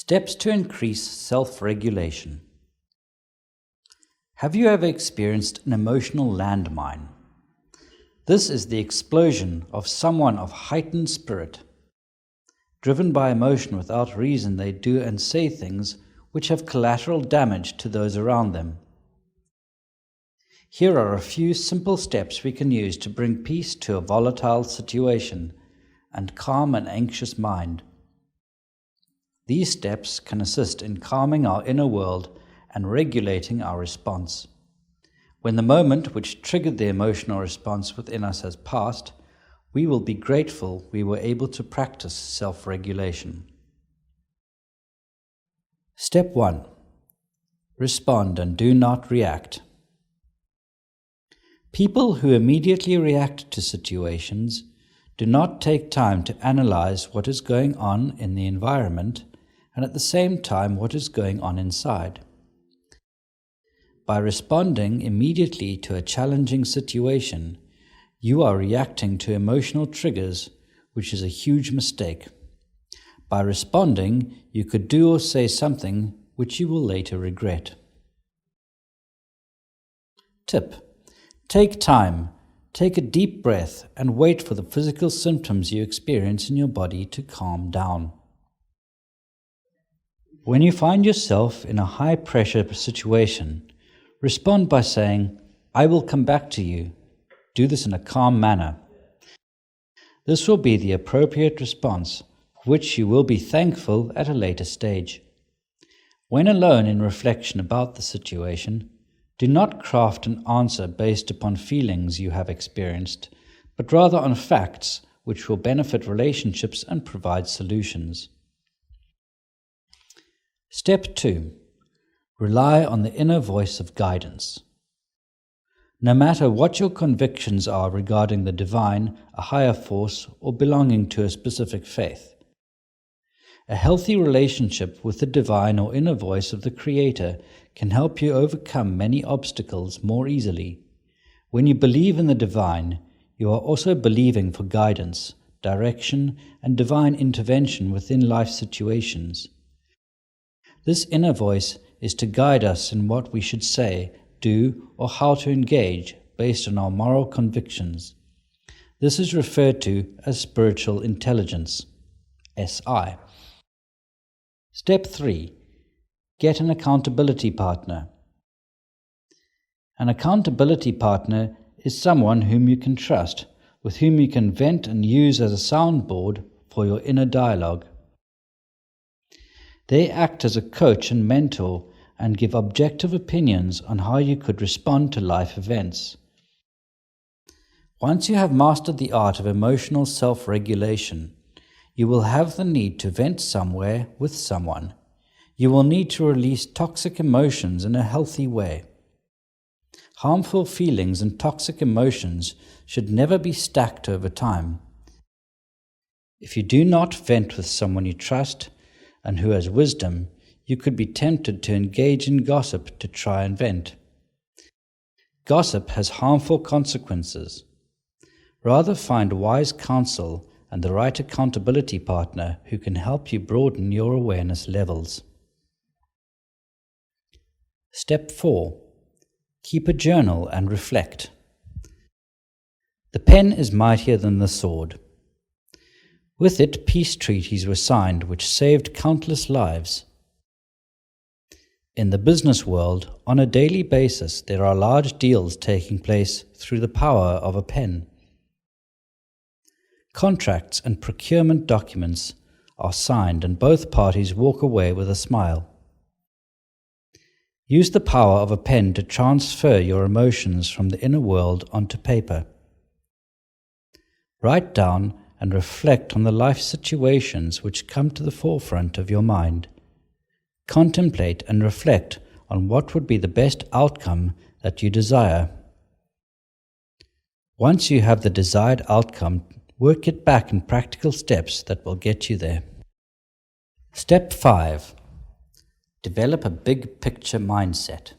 Steps to increase self-regulation. Have you ever experienced an emotional landmine? This is the explosion of someone of heightened spirit. Driven by emotion without reason, they do and say things which have collateral damage to those around them. Here are a few simple steps we can use to bring peace to a volatile situation and calm an anxious mind. These steps can assist in calming our inner world and regulating our response. When the moment which triggered the emotional response within us has passed, we will be grateful we were able to practice self-regulation. Step 1. Respond and do not react. People who immediately react to situations do not take time to analyze what is going on in the environment and at the same time what is going on inside. By responding immediately to a challenging situation, you are reacting to emotional triggers, which is a huge mistake. By responding, you could do or say something which you will later regret. Tip: take time, take a deep breath, and wait for the physical symptoms you experience in your body to calm down. When you find yourself in a high-pressure situation, respond by saying, "I will come back to you." Do this in a calm manner. This will be the appropriate response, for which you will be thankful at a later stage. When alone in reflection about the situation, do not craft an answer based upon feelings you have experienced, but rather on facts which will benefit relationships and provide solutions. Step 2. Rely on the inner voice of guidance. No matter what your convictions are regarding the divine, a higher force, or belonging to a specific faith, a healthy relationship with the divine or inner voice of the Creator can help you overcome many obstacles more easily. When you believe in the divine, you are also believing for guidance, direction, and divine intervention within life situations. This inner voice is to guide us in what we should say, do, or how to engage based on our moral convictions. This is referred to as spiritual intelligence, SI. Step 3. Get an accountability partner. An accountability partner is someone whom you can trust, with whom you can vent and use as a soundboard for your inner dialogue. They act as a coach and mentor and give objective opinions on how you could respond to life events. Once you have mastered the art of emotional self-regulation, you will have the need to vent somewhere with someone. You will need to release toxic emotions in a healthy way. Harmful feelings and toxic emotions should never be stacked over time. If you do not vent with someone you trust and who has wisdom, you could be tempted to engage in gossip to try and vent. Gossip has harmful consequences. Rather find wise counsel and the right accountability partner who can help you broaden your awareness levels. Step 4. Keep a journal and reflect. The pen is mightier than the sword. With it, peace treaties were signed which saved countless lives. In the business world, on a daily basis, there are large deals taking place through the power of a pen. Contracts and procurement documents are signed and both parties walk away with a smile. Use the power of a pen to transfer your emotions from the inner world onto paper. Write down and reflect on the life situations which come to the forefront of your mind. Contemplate and reflect on what would be the best outcome that you desire. Once you have the desired outcome, work it back in practical steps that will get you there. Step 5. Develop a big picture mindset.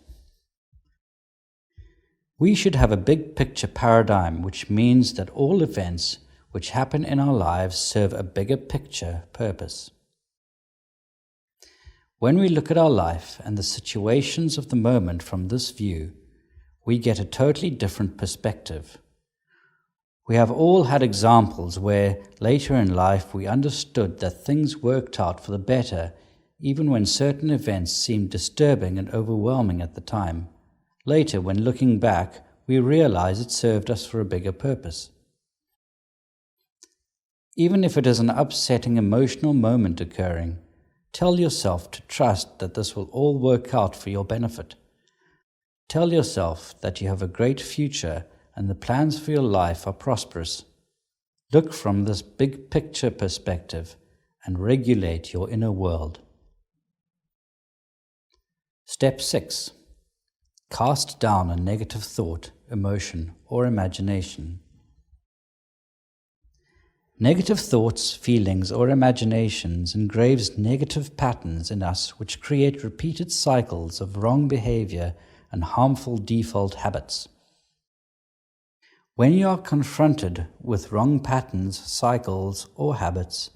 We should have a big picture paradigm, which means that all events which happen in our lives serve a bigger picture purpose. When we look at our life and the situations of the moment from this view, we get a totally different perspective. We have all had examples where later in life we understood that things worked out for the better, even when certain events seemed disturbing and overwhelming at the time. Later, when looking back, we realize it served us for a bigger purpose. Even if it is an upsetting emotional moment occurring, tell yourself to trust that this will all work out for your benefit. Tell yourself that you have a great future and the plans for your life are prosperous. Look from this big picture perspective and regulate your inner world. Step 6. Cast down a negative thought, emotion, or imagination. Negative thoughts, feelings, or imaginations engraves negative patterns in us which create repeated cycles of wrong behavior and harmful default habits. When you are confronted with wrong patterns, cycles, or habits,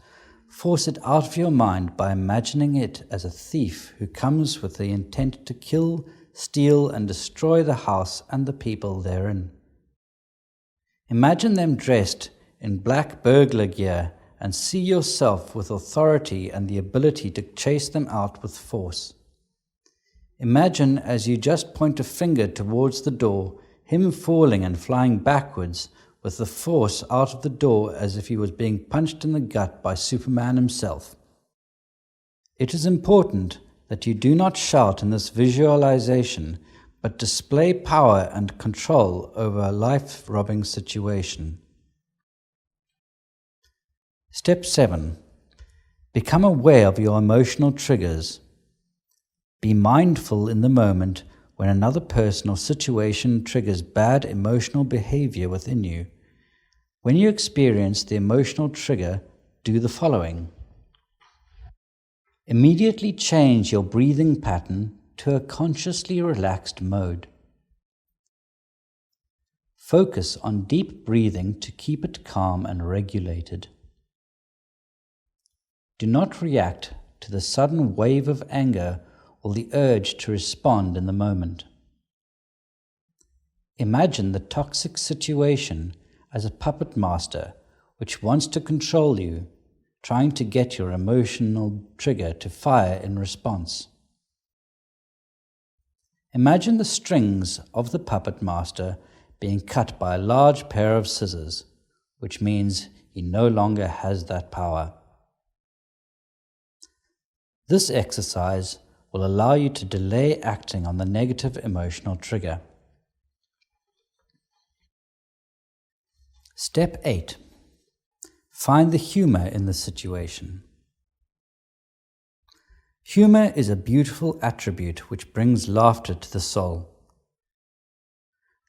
force it out of your mind by imagining it as a thief who comes with the intent to kill, steal, and destroy the house and the people therein. Imagine them dressed in black burglar gear and see yourself with authority and the ability to chase them out with force. Imagine as you just point a finger towards the door, him falling and flying backwards with the force out of the door as if he was being punched in the gut by Superman himself. It is important that you do not shout in this visualization, but display power and control over a life-robbing situation. Step 7. Become aware of your emotional triggers. Be mindful in the moment when another person or situation triggers bad emotional behavior within you. When you experience the emotional trigger, do the following. Immediately change your breathing pattern to a consciously relaxed mode. Focus on deep breathing to keep it calm and regulated. Do not react to the sudden wave of anger or the urge to respond in the moment. Imagine the toxic situation as a puppet master which wants to control you, trying to get your emotional trigger to fire in response. Imagine the strings of the puppet master being cut by a large pair of scissors, which means he no longer has that power. This exercise will allow you to delay acting on the negative emotional trigger. Step 8. Find the humor in the situation. Humor is a beautiful attribute which brings laughter to the soul.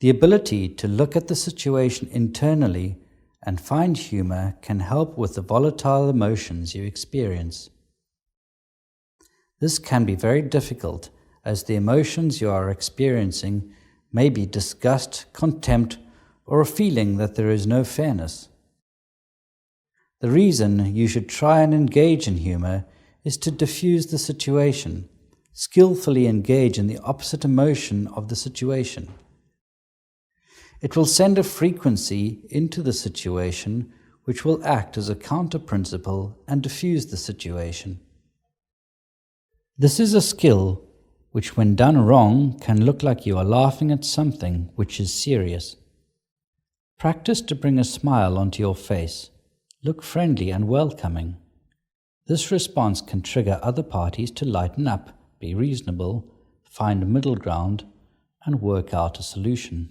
The ability to look at the situation internally and find humor can help with the volatile emotions you experience. This can be very difficult as the emotions you are experiencing may be disgust, contempt, or a feeling that there is no fairness. The reason you should try and engage in humor is to diffuse the situation, skillfully engage in the opposite emotion of the situation. It will send a frequency into the situation which will act as a counter-principle and diffuse the situation. This is a skill which, when done wrong, can look like you are laughing at something which is serious. Practice to bring a smile onto your face. Look friendly and welcoming. This response can trigger other parties to lighten up, be reasonable, find a middle ground, and work out a solution.